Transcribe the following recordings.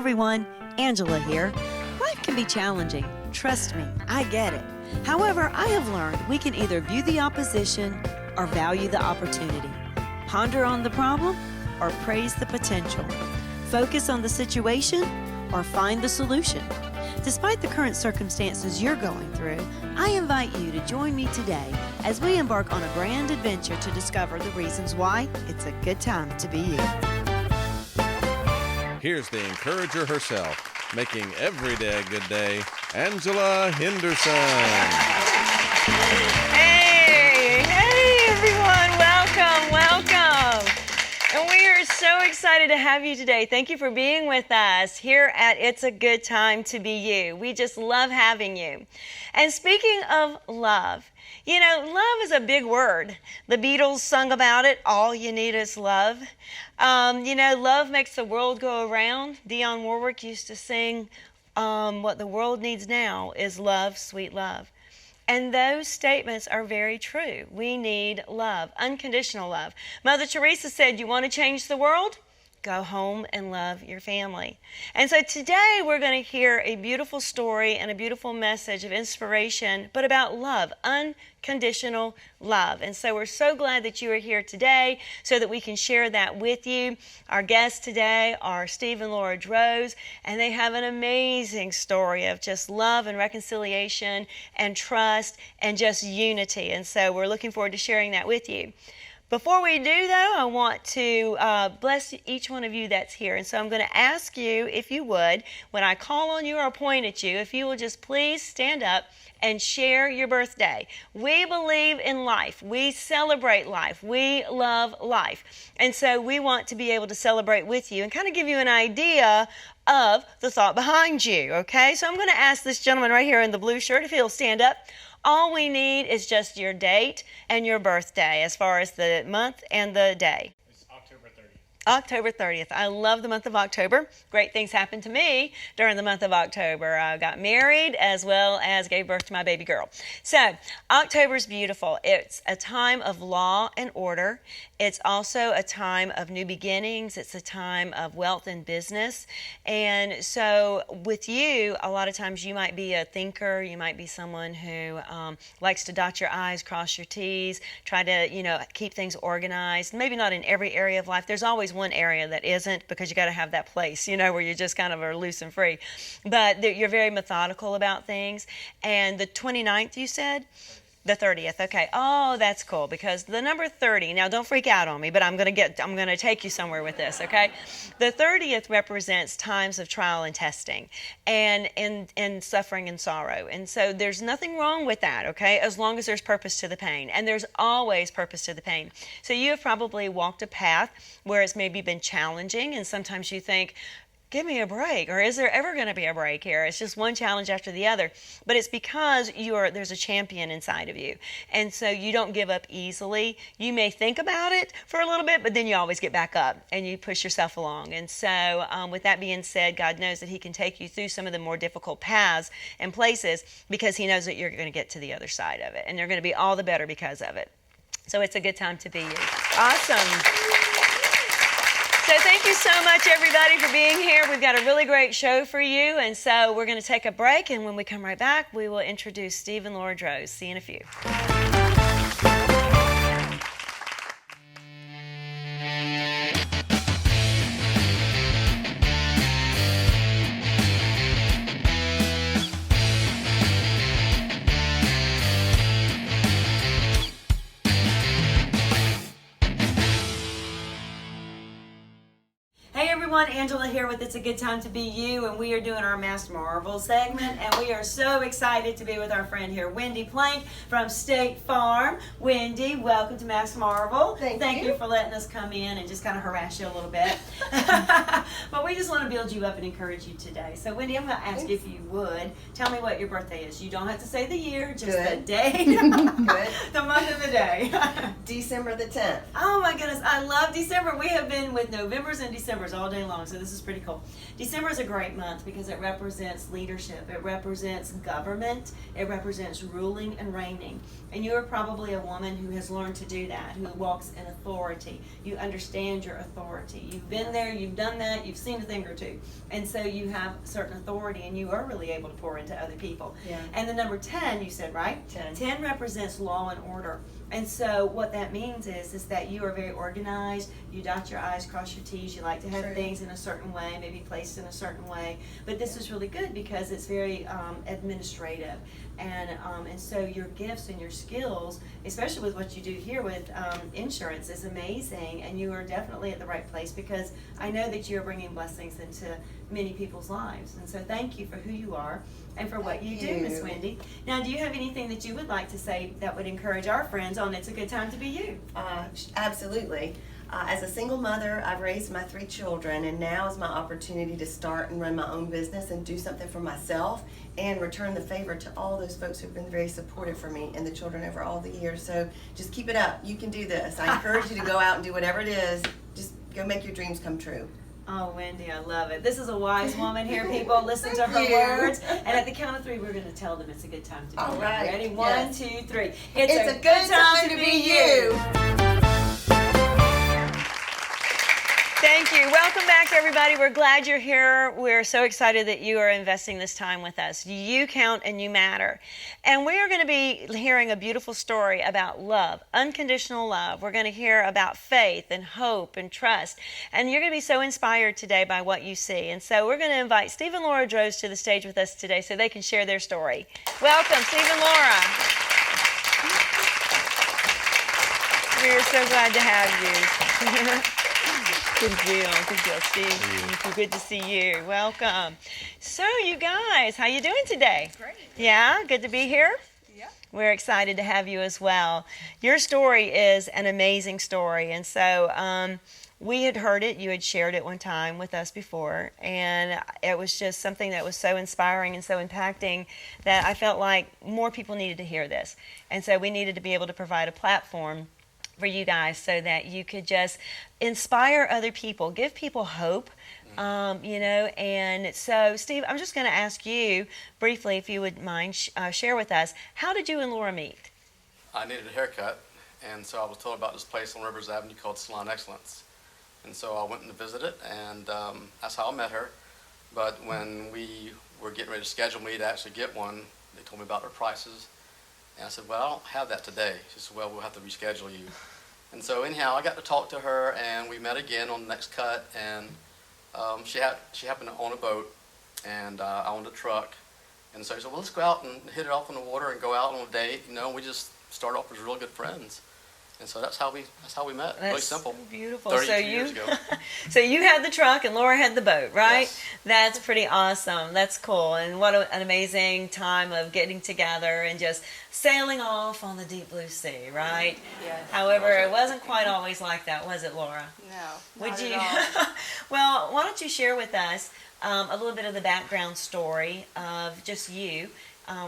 everyone, Angela here. Life can be challenging. Trust me, I get it. However, I have learned we can either view the opposition or value the opportunity. Ponder on the problem or praise the potential. Focus on the situation or find the solution. Despite the current circumstances you're going through, I invite you to join me today as we embark on a grand adventure to discover the reasons why it's a good time to be you. Here's the encourager herself, making every day a good day, Angela Henderson. Hey everyone, welcome. And we are so excited to have you today. Thank you for being with us here at It's a Good Time to Be You. We just love having you. And speaking of love, love is a big word. The Beatles sung about it, all you need is love. Love makes the world go around. Dionne Warwick used to sing, what the world needs now is love, sweet love. And those statements are very true. We need love, unconditional love. Mother Teresa said, you want to change the world? Go home and love your family. And so today we're going to hear a beautiful story and a beautiful message of inspiration, but about love, unconditional love. And so we're so glad that you are here today so that we can share that with you. Our guests today are Steve and Laura Droz, and they have an amazing story of just love and reconciliation and trust and just unity. And so we're looking forward to sharing that with you. Before we do, though, I want to bless each one of you that's here. And so I'm going to ask you, if you would, when I call on you or point at you, if you will just please stand up and share your birthday. We believe in life. We celebrate life. We love life. And so we want to be able to celebrate with you and kind of give you an idea of the thought behind you, okay? So I'm going to ask this gentleman right here in the blue shirt if he'll stand up. All we need is just your date and your birthday as far as the month and the day. It's October 30th. October 30th. I love the month of October. Great things happened to me during the month of October. I got married as well as gave birth to my baby girl. So October's beautiful. It's a time of law and order. It's also a time of new beginnings. It's a time of wealth and business. And so with you, a lot of times you might be a thinker. You might be someone who likes to dot your I's, cross your T's, try to, keep things organized. Maybe not in every area of life. There's always one area that isn't, because you got to have that place, where you just kind of are loose and free. But you're very methodical about things. And the 29th, you said? The 30th, okay. Oh, that's cool, because the number 30, now don't freak out on me, but I'm going to take you somewhere with this, okay? The 30th represents times of trial and testing and suffering and sorrow. And so there's nothing wrong with that, okay, as long as there's purpose to the pain. And there's always purpose to the pain. So you have probably walked a path where it's maybe been challenging, and sometimes you think, give me a break, or is there ever going to be a break here? It's just one challenge after the other. But it's because there's a champion inside of you. And so you don't give up easily. You may think about it for a little bit, but then you always get back up and you push yourself along. And so with that being said, God knows that He can take you through some of the more difficult paths and places because He knows that you're going to get to the other side of it. And you're going to be all the better because of it. So it's a good time to be you. Awesome. So thank you so much, everybody, for being here. We've got a really great show for you, and so we're going to take a break, and when we come right back, we will introduce Steve and Laura Droz. See you in a few. Angela here with It's a Good Time to Be You, and we are doing our Master Marvel segment, and we are so excited to be with our friend here, Wendy Plank from State Farm. Wendy, welcome to Master Marvel. Thank you for letting us come in and just kind of harass you a little bit. But we just want to build you up and encourage you today. So Wendy, I'm going to ask you if you would tell me what your birthday is. You don't have to say the year, just the day. Good. The month and the day. December the 10th. Oh my goodness, I love December. We have been with Novembers and Decembers all day long. along, so this is pretty cool. December is a great month because it represents leadership, it represents government, it represents ruling and reigning. And you are probably a woman who has learned to do that, who walks in authority. You understand your authority. You've been there, you've done that, you've seen a thing or two. And so you have certain authority and you are really able to pour into other people. Yeah. And the number 10, you said, right? 10 represents law and order. And so what that means is that you are very organized, you dot your I's, cross your T's, you like to have things in a certain way, maybe placed in a certain way. But this is really good because it's very administrative. And so your gifts and your skills, especially with what you do here with insurance, is amazing. And you are definitely at the right place because I know that you're bringing blessings into many people's lives. And so thank you for who you are and for what you do, Miss Wendy. Now, do you have anything that you would like to say that would encourage our friends on It's a Good Time to Be You? Absolutely. As a single mother, I've raised my 3 children, and now is my opportunity to start and run my own business and do something for myself and return the favor to all those folks who've been very supportive for me and the children over all the years. So just keep it up. You can do this. I encourage you to go out and do whatever it is. Just go make your dreams come true. Oh, Wendy, I love it. This is a wise woman here, people. Listen to her words. And at the count of 3, we're going to tell them it's a good time to be All you. right. Ready? Yes. 1, 2, 3. It's a good time to be you. Thank you. Welcome back, everybody. We're glad you're here. We're so excited that you are investing this time with us. You count and you matter. And we are going to be hearing a beautiful story about love, unconditional love. We're going to hear about faith and hope and trust. And you're going to be so inspired today by what you see. And so we're going to invite Steve and Laura Droz to the stage with us today so they can share their story. Welcome, Steve and Laura. We're so glad to have you. Good deal, Steve. Good to see you. Welcome. So, you guys, how you doing today? Great. Yeah, good to be here. Yeah. We're excited to have you as well. Your story is an amazing story, and so we had heard it. You had shared it one time with us before, and it was just something that was so inspiring and so impacting that I felt like more people needed to hear this, and so we needed to be able to provide a platform for you guys so that you could just inspire other people, give people hope, and so Steve, I'm just going to ask you briefly, if you would mind, share with us, how did you and Laura meet? I needed a haircut, and so I was told about this place on Rivers Avenue called Salon Excellence. And so I went and visited, and that's how I met her. But when we were getting ready to schedule me to actually get one, they told me about their prices. And I said, well, I don't have that today. She said, well, we'll have to reschedule you. And so anyhow, I got to talk to her, and we met again on the next cut. And she happened to own a boat, and I owned a truck. And so she said, well, let's go out and hit it off on the water and go out on a date. We just started off as real good friends. And so that's how we met. That's really simple. So beautiful. 32 years ago. So you had the truck and Laura had the boat, right? Yes. That's pretty awesome. That's cool. And what an amazing time of getting together and just sailing off on the deep blue sea, right? Yes. However, it wasn't quite always like that, was it, Laura? No, Would not you? at all. Well, why don't you share with us a little bit of the background story of just you.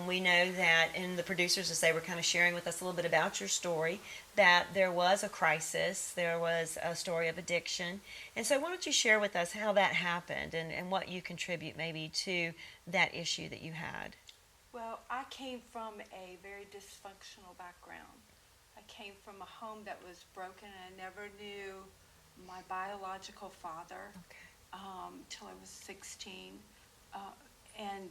We know that, and the producers, as they were kind of sharing with us a little bit about your story, that there was a crisis, there was a story of addiction. And so why don't you share with us how that happened and what you contribute maybe to that issue that you had? Well, I came from a very dysfunctional background. I came from a home that was broken, and I never knew my biological father till I was 16. And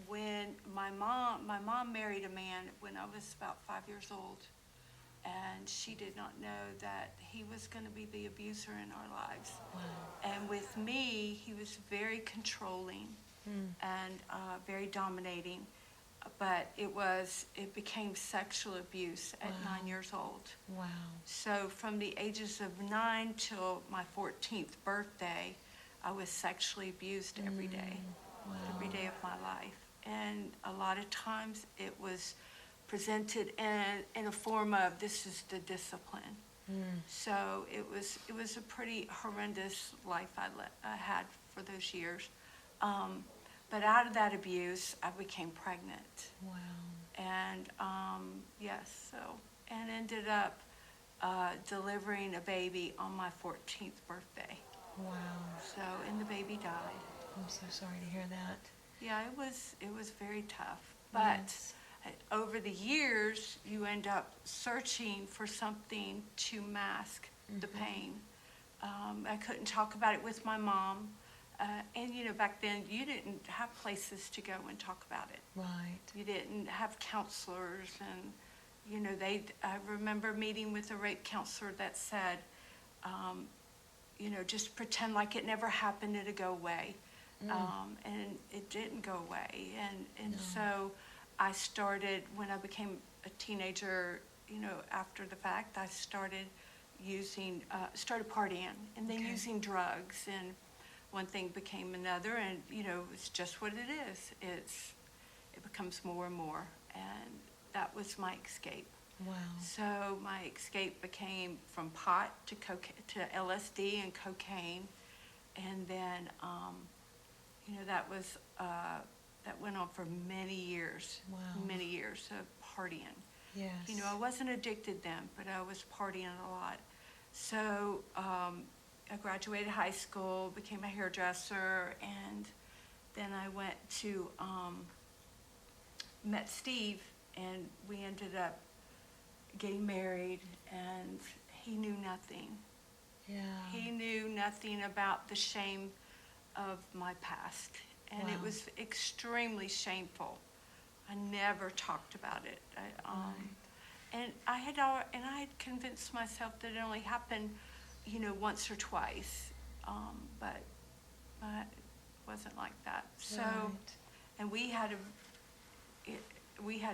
when my mom married a man when I was about 5 years old, and she did not know that he was going to be the abuser in our lives. Wow. And with me, he was very controlling and very dominating. But it became sexual abuse at 9 years old. Wow. So from the ages of 9 till my 14th birthday, I was sexually abused every day, every day of my life. And a lot of times it was presented in a form of, this is the discipline. So it was a pretty horrendous life I had for those years. But out of that abuse, I became pregnant. Wow. And and ended up delivering a baby on my 14th birthday. Wow. So, and the baby died. I'm so sorry to hear that. Yeah, it was very tough. But Yes. over the years, you end up searching for something to mask the pain. I couldn't talk about it with my mom. And, you know, back then, you didn't have places to go and talk about it. Right. You didn't have counselors. And, you know, I remember meeting with a rape counselor that said, you know, just pretend like it never happened, it'll go away. And it didn't go away. And so I started, when I became a teenager, you know, after the fact, I started started partying and then using drugs. And one thing became another. And, you know, it's just what it is. It becomes more and more. And that was my escape. Wow. So my escape became from pot to LSD and cocaine, and then you know, that went on for many years. Wow. Many years of partying. Yes. You know, I wasn't addicted then, but I was partying a lot. So I graduated high school, became a hairdresser, and then I went to met Steve, and we ended up getting married, and he knew nothing. Yeah. He knew nothing about the shame of my past, and it Wow. was extremely shameful. I never talked about it. And I had convinced myself that it only happened, you know, once or twice, but it wasn't like that. So, Right. and we had a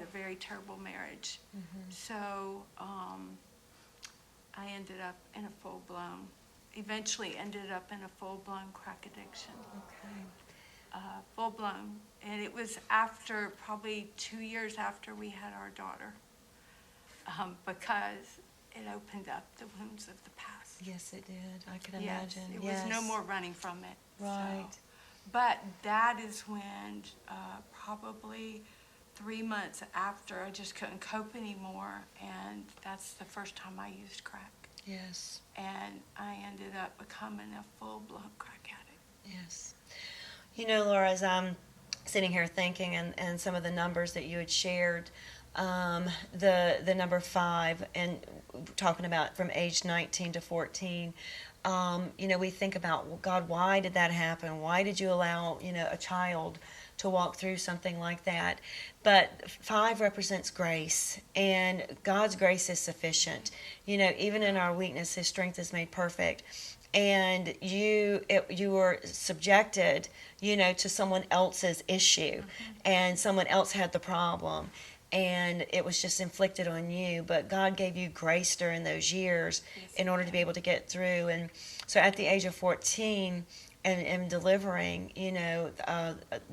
very terrible marriage. So I eventually ended up in a full-blown crack addiction. Okay. Full-blown. And it was probably 2 years after we had our daughter, because it opened up the wounds of the past. Yes, it did. I can Yes, imagine. it was no more running from it. Right. So. But that is when probably 3 months after, I just couldn't cope anymore, and that's the first time I used crack. Yes. And I ended up becoming a full-blown crack addict. Yes. You know, Laura, as I'm sitting here thinking, and some of the numbers that you had shared, the number 5, and talking about from age 19 to 14, you know, we think about, well, God, why did that happen? Why did you allow, you know, a child to walk through something like that? But 5 represents grace, and God's grace is sufficient. You know, even in our weakness, His strength is made perfect. And you were subjected, you know, to someone else's issue, and someone else had the problem, and it was just inflicted on you. But God gave you grace during those years in order to be able to get through. And so at the age of 14, and delivering, you know,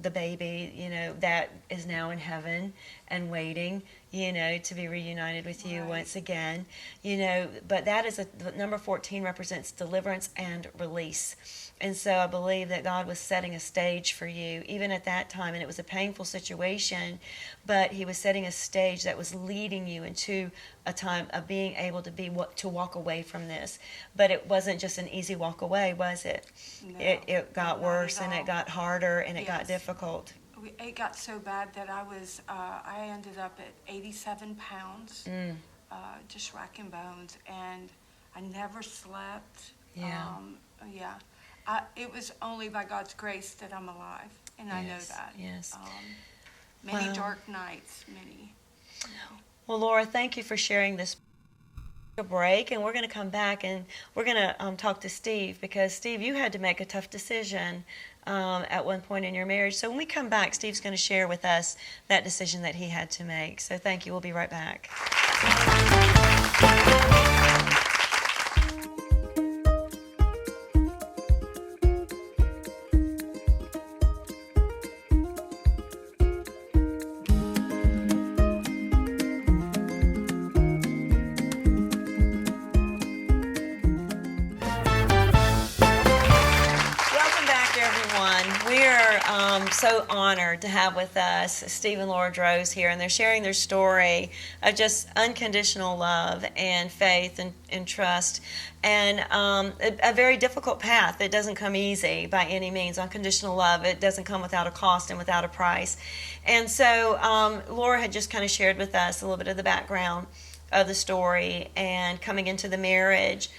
the baby, you know, that is now in heaven and waiting, you know, to be reunited with you once again, you know. But that is the number 14 represents deliverance and release. And so I believe that God was setting a stage for you, even at that time. And it was a painful situation, but He was setting a stage that was leading you into a time of being able to walk away from this. But it wasn't just an easy walk away, was it? No, It got not worse, at and all. it got harder, and it got Yes. difficult. It got so bad that I ended up at 87 pounds, just racking bones, and I never slept. Yeah. It was only by God's grace that I'm alive, and I know Yes, that. yes. Many Wow. dark nights, many. Well, Laura, thank you for sharing this. A break, and we're going to come back, and we're going to talk to Steve, because Steve, you had to make a tough decision at one point in your marriage. So when we come back, Steve's going to share with us that decision that he had to make. So thank you. We'll be right back. Welcome back, everyone. We are are so honored to have with us Steve and Laura Droz here, and they're sharing their story of just unconditional love and faith and trust, and a very difficult path. It doesn't come easy by any means. Unconditional love, it doesn't come without a cost and without a price. And so Laura had just kind of shared with us a little bit of the background of the story and coming into the marriage.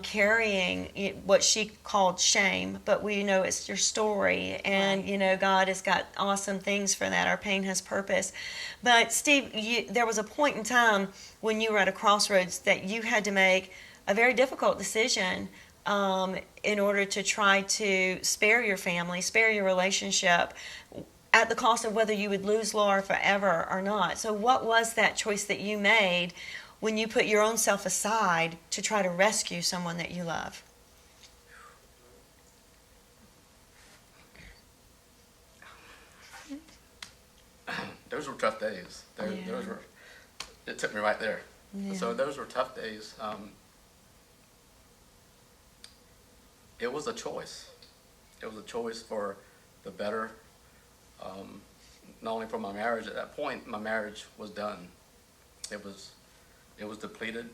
Carrying what she called shame, but we know it's your story, and God has got awesome things for that. Our pain has purpose. But Steve, there was a point in time when you were at a crossroads that you had to make a very difficult decision in order to try to spare your family, spare your relationship, at the cost of whether you would lose Laura forever or not. So what was that choice that you made when you put your own self aside to try to rescue someone that you love? Those were tough days. Those were. It took me right there. Yeah. So those were tough days. It was a choice. It was a choice for the better. Not only for my marriage. At that point, my marriage was done. It was depleted.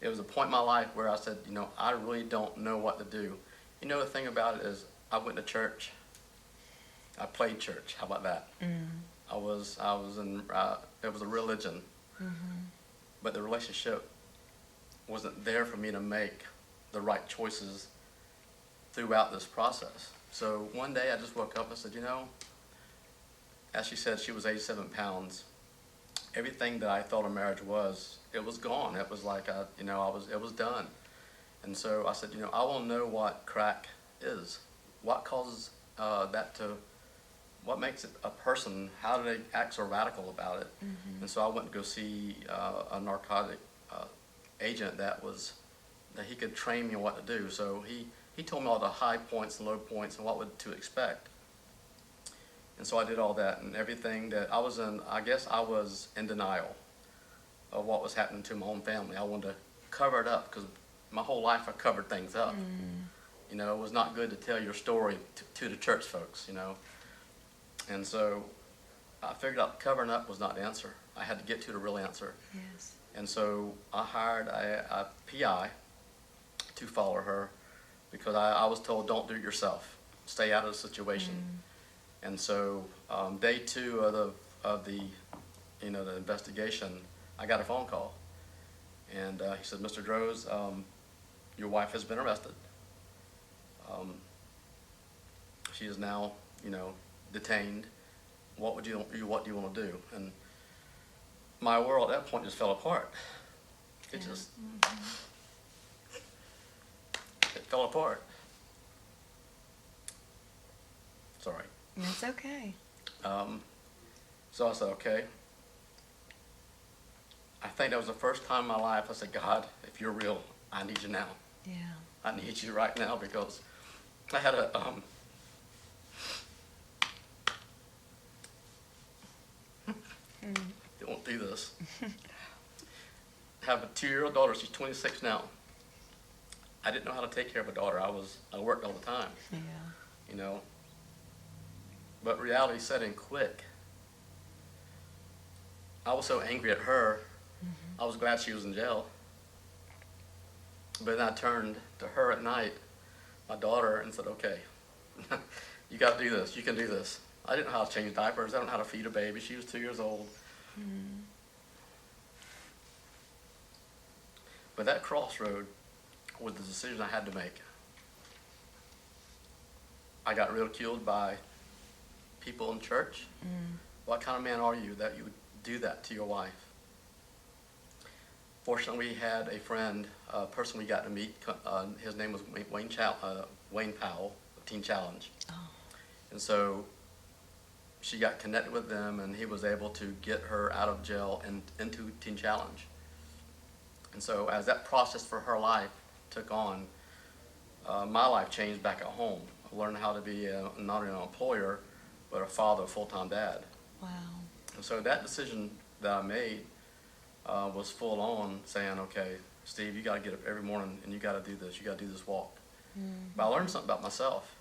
It was a point in my life where I said, I really don't know what to do. The thing about it is, I went to church. I played church. How about that? Mm. I was in. It was a religion, but the relationship wasn't there for me to make the right choices throughout this process. So one day I just woke up and said, as she said, she was 87 pounds. Everything that I thought a marriage was, it was gone. It was like it was done. And so I said, I want to know what crack is. What causes what makes it a person? How do they act so radical about it? Mm-hmm. And so I went to go see a narcotic agent that he could train me on what to do. So he told me all the high points and low points and what to expect. And so I did all that, and everything that I was in, I guess I was in denial of what was happening to my own family. I wanted to cover it up because my whole life I covered things up. Mm. It was not good to tell your story to the church folks, And so I figured out covering up was not the answer. I had to get to the real answer. Yes. And so I hired a PI to follow her because I was told, don't do it yourself. Stay out of the situation. Mm. And so day 2 of the investigation, I got a phone call, and he said, "Mr. Droz, your wife has been arrested. She is now detained. What do you want to do?" And my world at that point just fell apart. It fell apart. Sorry. That's okay. So I said, okay. I think that was the first time in my life I said, God, if you're real, I need you now. Yeah. I need you right now because I had a don't do this. I have a 2-year-old daughter. She's 26 now. I didn't know how to take care of a daughter. I worked all the time. Yeah. But reality set in quick. I was so angry at her. Mm-hmm. I was glad she was in jail. But then I turned to her at night, my daughter, and said, okay, you got to do this. You can do this. I didn't know how to change diapers. I didn't know how to feed a baby. She was 2 years old. Mm. But that crossroad was the decision I had to make. I got ridiculed by people in church. Mm. What kind of man are you that you would do that to your wife? Fortunately, we had a friend, a person we got to meet. His name was Wayne Powell of Teen Challenge. Oh. And so she got connected with them, and he was able to get her out of jail and into Teen Challenge. And so as that process for her life took on, my life changed back at home. I learned how to be not only an employer, but a father, a full-time dad. Wow. And so that decision that I made was full on saying, okay, Steve, you got to get up every morning and you got to do this. You got to do this walk. Mm-hmm. But I learned something about myself.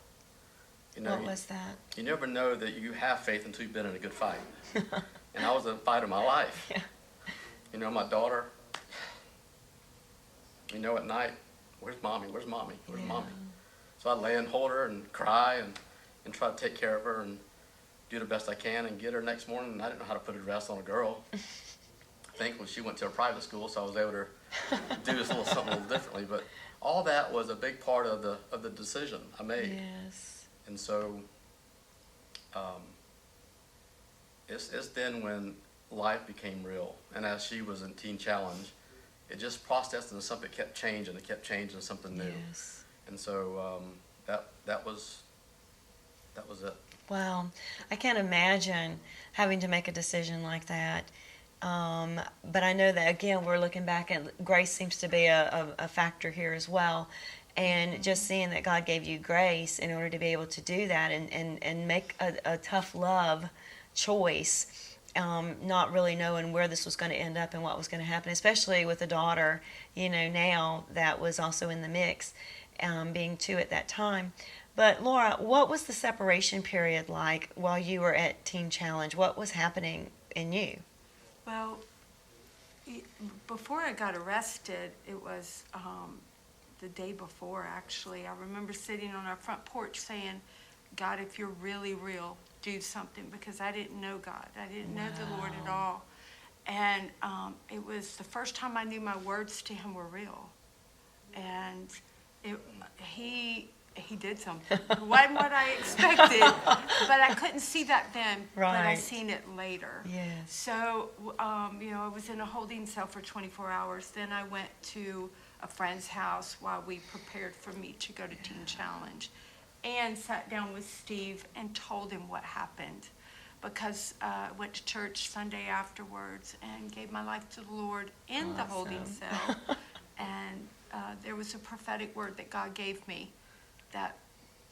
You know, What was that? you never know that you have faith until you've been in a good fight. And I was in a fight of my life. Yeah. You know, my daughter, you know, at night, where's mommy? Where's mommy? Where's mommy? So I lay and hold her and cry and try to take care of her and do the best I can and get her next morning. And I didn't know how to put a dress on a girl. Thankfully, she went to a private school, so I was able to do this something a little differently. But all that was a big part of the decision I made. Yes. And so it's then when life became real. And as she was in Teen Challenge, it just processed into something that kept changing. It kept changing to something new. Yes. And so that was it. Wow. I can't imagine having to make a decision like that. But I know that, again, we're looking back and grace seems to be a factor here as well. And just seeing that God gave you grace in order to be able to do that and make a tough love choice, not really knowing where this was going to end up and what was going to happen, especially with a daughter, you know, now that was also in the mix, being 2 at that time. But Laura, what was the separation period like while you were at Teen Challenge? What was happening in you? Well, before I got arrested, it was the day before, actually. I remember sitting on our front porch saying, God, if you're really real, do something, because I didn't know God. I didn't know the Lord at all. And it was the first time I knew my words to him were real. And he did something. It wasn't what I expected, but I couldn't see that then, but I Right. seen it later. Yes. So, I was in a holding cell for 24 hours. Then I went to a friend's house while we prepared for me to go to Teen Challenge, and sat down with Steve and told him what happened, because I went to church Sunday afterwards and gave my life to the Lord in the holding cell. And there was a prophetic word that God gave me that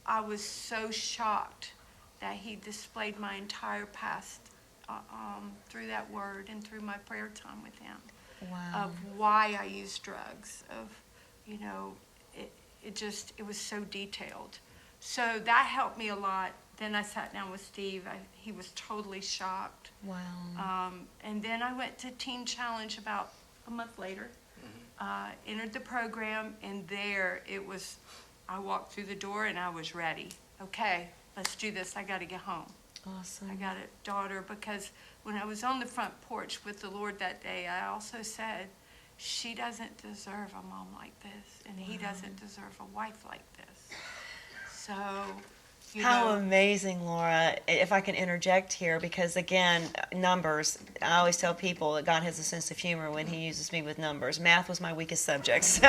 I was so shocked that he displayed my entire past through that word and through my prayer time with him. Wow. Of why I used drugs, of, it was so detailed. So that helped me a lot. Then I sat down with Steve. He was totally shocked. Wow. And then I went to Teen Challenge about a month later, entered the program, and there it was, I walked through the door and I was ready. Okay, let's do this. I got to get home. Awesome. I got a daughter, because when I was on the front porch with the Lord that day, I also said, she doesn't deserve a mom like this, and he doesn't deserve a wife like this. So, How amazing, Laura. If I can interject here, because again, numbers, I always tell people that God has a sense of humor when he uses me with numbers. Math was my weakest subject, so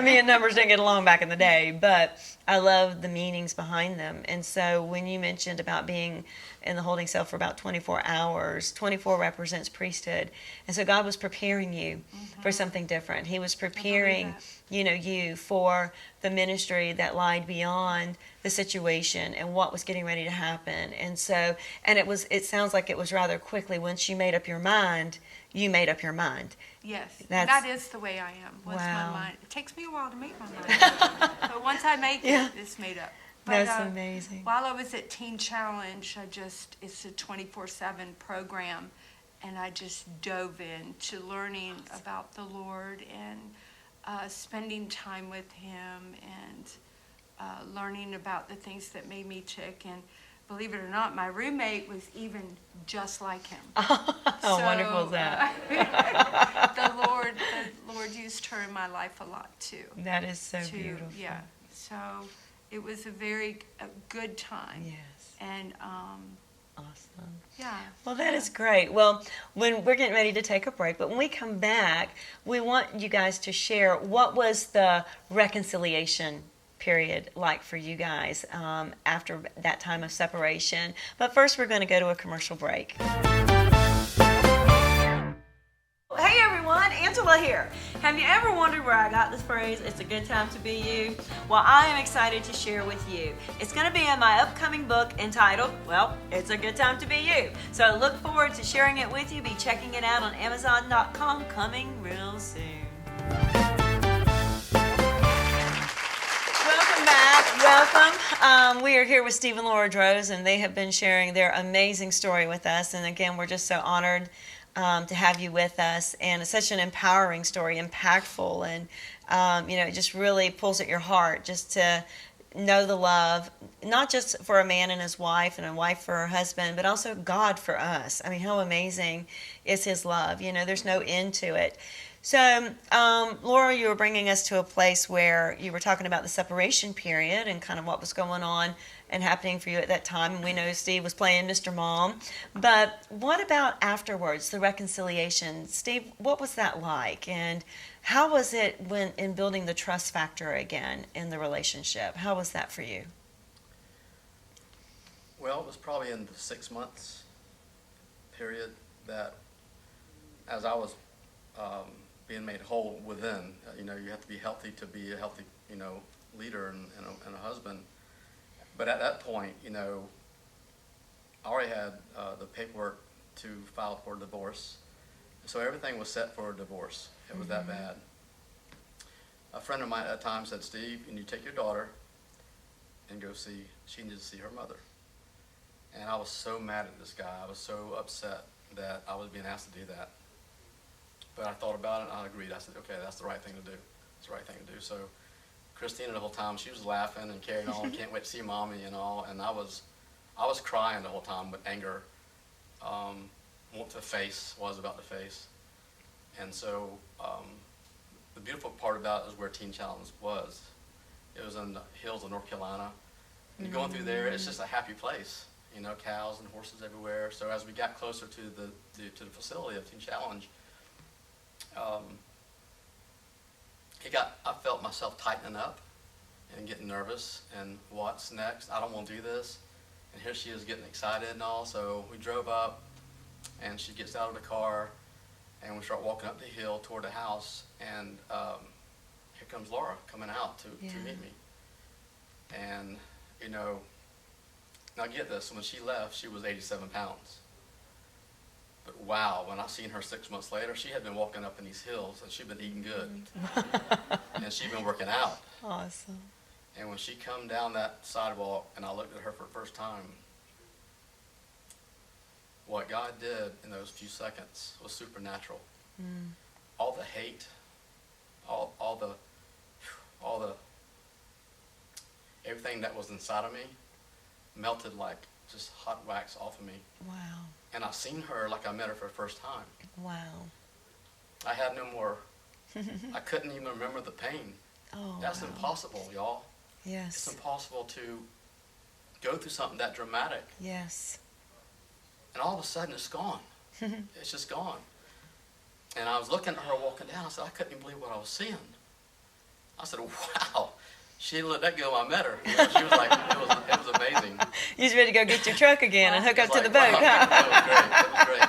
me and numbers didn't get along back in the day, but I love the meanings behind them. And so when you mentioned about being in the holding cell for about 24 hours, 24 represents priesthood. And so God was preparing you for something different. He was preparing, you for the ministry that lied beyond the situation and what was getting ready to happen. And so, it sounds like it was rather quickly. Once you made up your mind, you made up your mind. Yes, That's- that is the way I am. Once Wow. my mind, it takes me a while to make my mind, but once I make it, it's made up. But, That's amazing. While I was at Teen Challenge, it's a 24/7 program, and I just dove into learning about the Lord and spending time with him and learning about the things that made me tick. And believe it or not, my roommate was even just like him. How wonderful is that? The Lord used her in my life a lot too. That is so beautiful. Yeah. So it was a very good time. Yes. And Awesome. yeah. Well, that is great. Well, when we're getting ready to take a break, but when we come back, we want you guys to share what was the reconciliation period like for you guys after that time of separation. But first, we're going to go to a commercial break. Hey everyone, Angela here. Have you ever wondered where I got this phrase, it's a good time to be you? Well, I am excited to share with you. It's going to be in my upcoming book entitled, It's a Good Time to Be You. So I look forward to sharing it with you. Be checking it out on Amazon.com coming real soon. Welcome back. Welcome. We are here with Steve and Laura Droz, and they have been sharing their amazing story with us. And again, we're just so honored to have you with us. And it's such an empowering story, impactful, and it just really pulls at your heart just to know the love, not just for a man and his wife and a wife for her husband, but also God for us. I mean, how amazing is his love? There's no end to it. So, Laura, you were bringing us to a place where you were talking about the separation period and kind of what was going on and happening for you at that time. And we know Steve was playing Mr. Mom. But what about afterwards, the reconciliation? Steve, what was that like? And how was it when in building the trust factor again in the relationship? How was that for you? Well, it was probably in the 6 months period that as I was being made whole within, you have to be healthy to be a healthy, leader and a husband. But at that point, I already had the paperwork to file for divorce. So everything was set for a divorce. It was that bad. A friend of mine at that time said, Steve, you need to take your daughter and she needs to see her mother. And I was so mad at this guy. I was so upset that I was being asked to do that. But I thought about it and I agreed. I said, okay, that's the right thing to do. It's the right thing to do. So Christina, the whole time, she was laughing and carrying on, can't wait to see mommy and all. And I was crying the whole time with anger. What the face was about the face. And so the beautiful part about it is where Teen Challenge was. It was in the hills of North Carolina. And going through there, it's just a happy place. Cows and horses everywhere. So as we got closer to the facility of Teen Challenge, I felt myself tightening up and getting nervous and what's next? I don't want to do this. And here she is getting excited and all. So we drove up and she gets out of the car and we start walking up the hill toward the house and here comes Laura coming out to meet me. And, now get this, when she left, she was 87 pounds. But wow, when I seen her 6 months later, she had been walking up in these hills and she'd been eating good. And she'd been working out. Awesome. And when she come down that sidewalk and I looked at her for the first time, what God did in those few seconds was supernatural. All the hate, all the everything that was inside of me melted like just hot wax off of me. Wow. And I seen her like I met her for the first time. Wow. I had no more, I couldn't even remember the pain. Oh, That's wow. impossible, y'all. Yes. It's impossible to go through something that dramatic. Yes. And all of a sudden it's gone. It's just gone. And I was looking at her walking down. I said, I couldn't even believe what I was seeing. I said, wow. She didn't let that go when I met her. She was like, it was amazing. You was ready to go get your truck again and hook up to the boat, wow, huh? It was great.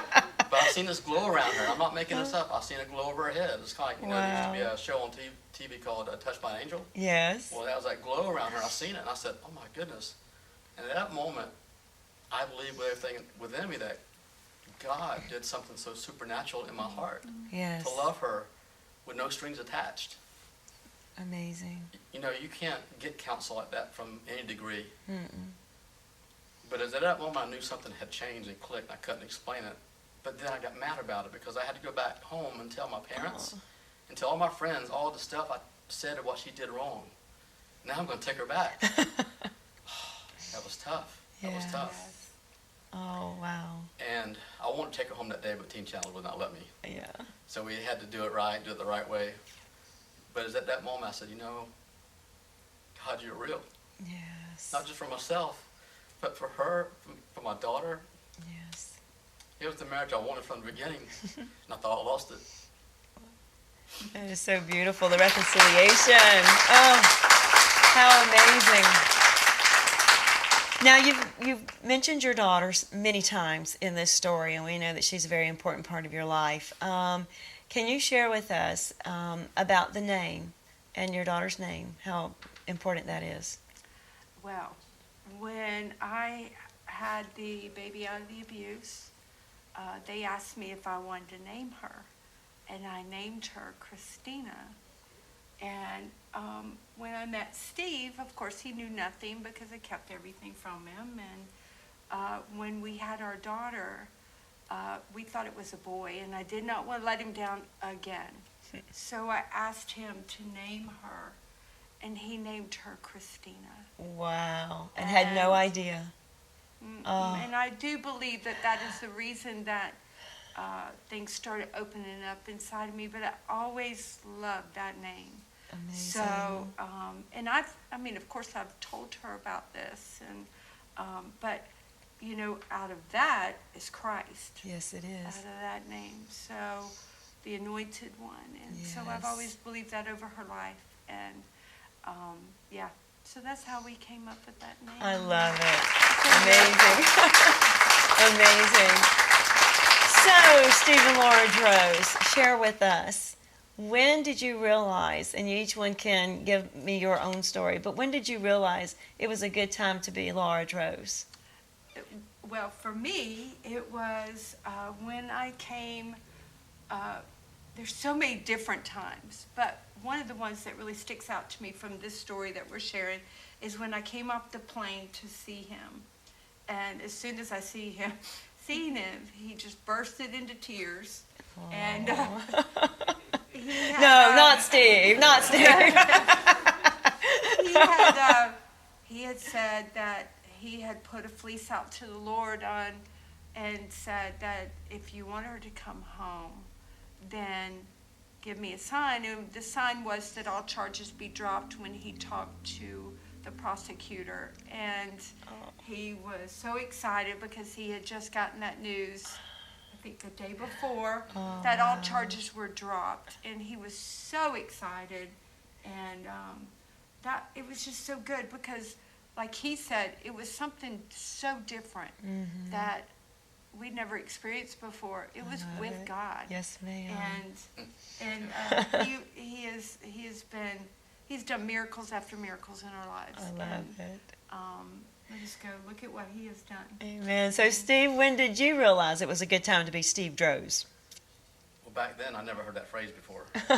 But I seen this glow around her. I'm not making this up. I seen a glow over her head. It's kind of like, there used to be a show on TV called Touched by an Angel. Yes. Well, that was that glow around her. I seen it, and I said, oh my goodness. And at that moment, I believed with everything within me that God did something so supernatural in my heart. Yes. To love her with no strings attached. Amazing. You can't get counsel like that from any degree. But as at that moment, I knew something had changed and clicked. I couldn't explain it. But then I got mad about it because I had to go back home and tell my parents and tell all my friends all the stuff I said of what she did wrong. Now I'm going to take her back. That was tough. That was tough. Oh, wow. And I wanted to take her home that day, but Teen Challenge would not let me. Yeah. So we had to do it right, do it the right way. But it's at that moment I said, God, you're real. Yes. Not just for myself, but for her, for my daughter. Yes. It was the marriage I wanted from the beginning, and I thought I lost it. That is so beautiful, the reconciliation. Oh, how amazing. Now, you've mentioned your daughter many times in this story, and we know that she's a very important part of your life. Can you share with us about the name and your daughter's name, how important that is? Well, when I had the baby out of the abuse, they asked me if I wanted to name her, and I named her Christina. And when I met Steve, of course, he knew nothing because I kept everything from him. And when we had our daughter, we thought it was a boy, and I did not want to let him down again. So I asked him to name her, and he named her Christina. Wow. And had no idea. And I do believe that that is the reason that things started opening up inside of me, but I always loved that name. Amazing. So, and I mean, of course, I've told her about this, and but you know, out of that is Christ. Yes, it Out is. of that name, so the Anointed One, and so I've Yes. always believed that over her life, and yeah. So that's how we came up with that name. I love it. Amazing. Amazing. So, Steve and Laura Drose, share with us, when did you realize, and each one can give me your own story, but when did you realize it was a good time to be Laura Drose? Well, for me, it was when I came, there's so many different times, but one of the ones that really sticks out to me from this story that we're sharing is when I came off the plane to see him. And as soon as I seen him, he just bursted into tears. Aww. And he had, No, not Steve, not Steve. he had said that he had put a fleece out to the Lord on and said that if you want her to come home, then give me a sign. And the sign was that all charges be dropped when he talked to the prosecutor. And he was so excited because he had just gotten that news, I think the day before, that all charges were dropped. And he was so excited. And that it was just so good because, like he said, it was something so different that we'd never experienced before. It was with God. Yes, ma'am. And he's done miracles after miracles in our lives. I love it. Let us go look at what he has done. Amen. So, Steve, when did you realize it was a good time to be Steve Drose? Well, back then, I never heard that phrase before. Good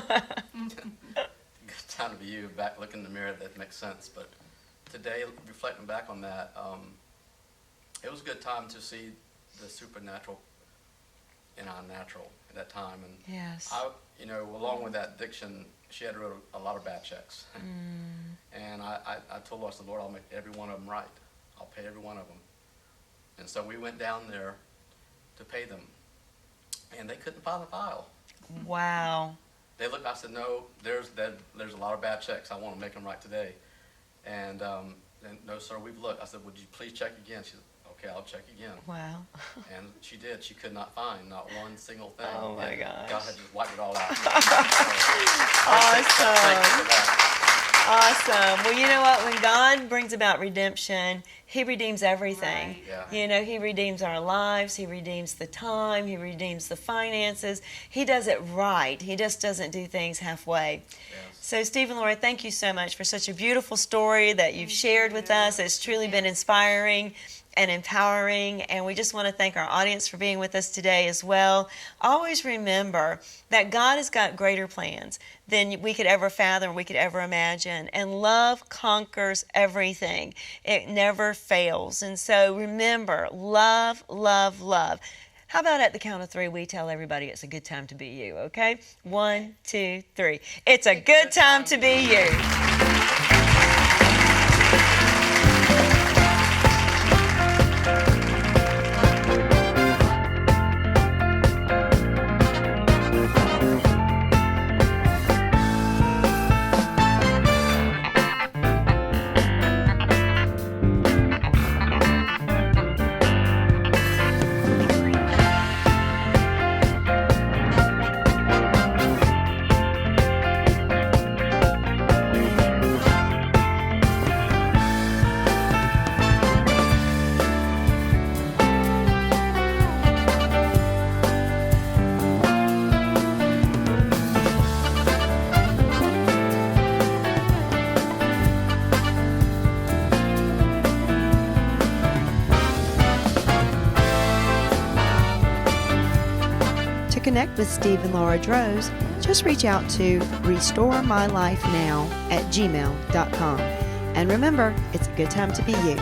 time to be you. Back looking in the mirror, that makes sense. But today, reflecting back on that, it was a good time to see the supernatural in our natural at that time. And Yes. along with that addiction, she had wrote a lot of bad checks. And I told her, I said, Lord, I'll make every one of them right. I'll pay every one of them. And so we went down there to pay them. And they couldn't find the file. Wow. They looked, I said, no, there's a lot of bad checks. I want to make them right today. And no, sir, we've looked. I said, would you please check again? She said, okay, I'll check again. Wow. And she did. She could not find not one single thing. Oh, my And gosh. God had just wiped it all out. Awesome. Thank you for that. Awesome. Well, you know what? When God brings about redemption, He redeems everything. Right. Yeah. He redeems our lives. He redeems the time. He redeems the finances. He does it right. He just doesn't do things halfway. Yes. So, Steve and Laura, thank you so much for such a beautiful story that you've shared with us. It's truly been inspiring and empowering, and we just want to thank our audience for being with us today as well. Always remember that God has got greater plans than we could ever fathom or we could ever imagine, and love conquers everything. It never fails. And so remember, love, love, love. How about at the count of 3, we tell everybody it's a good time to be you, okay? 1, 2, 3. It's a good time to be you. connect with Steve and Laura Droz, just reach out to restoremylifenow@gmail.com. And remember, it's a good time to be you.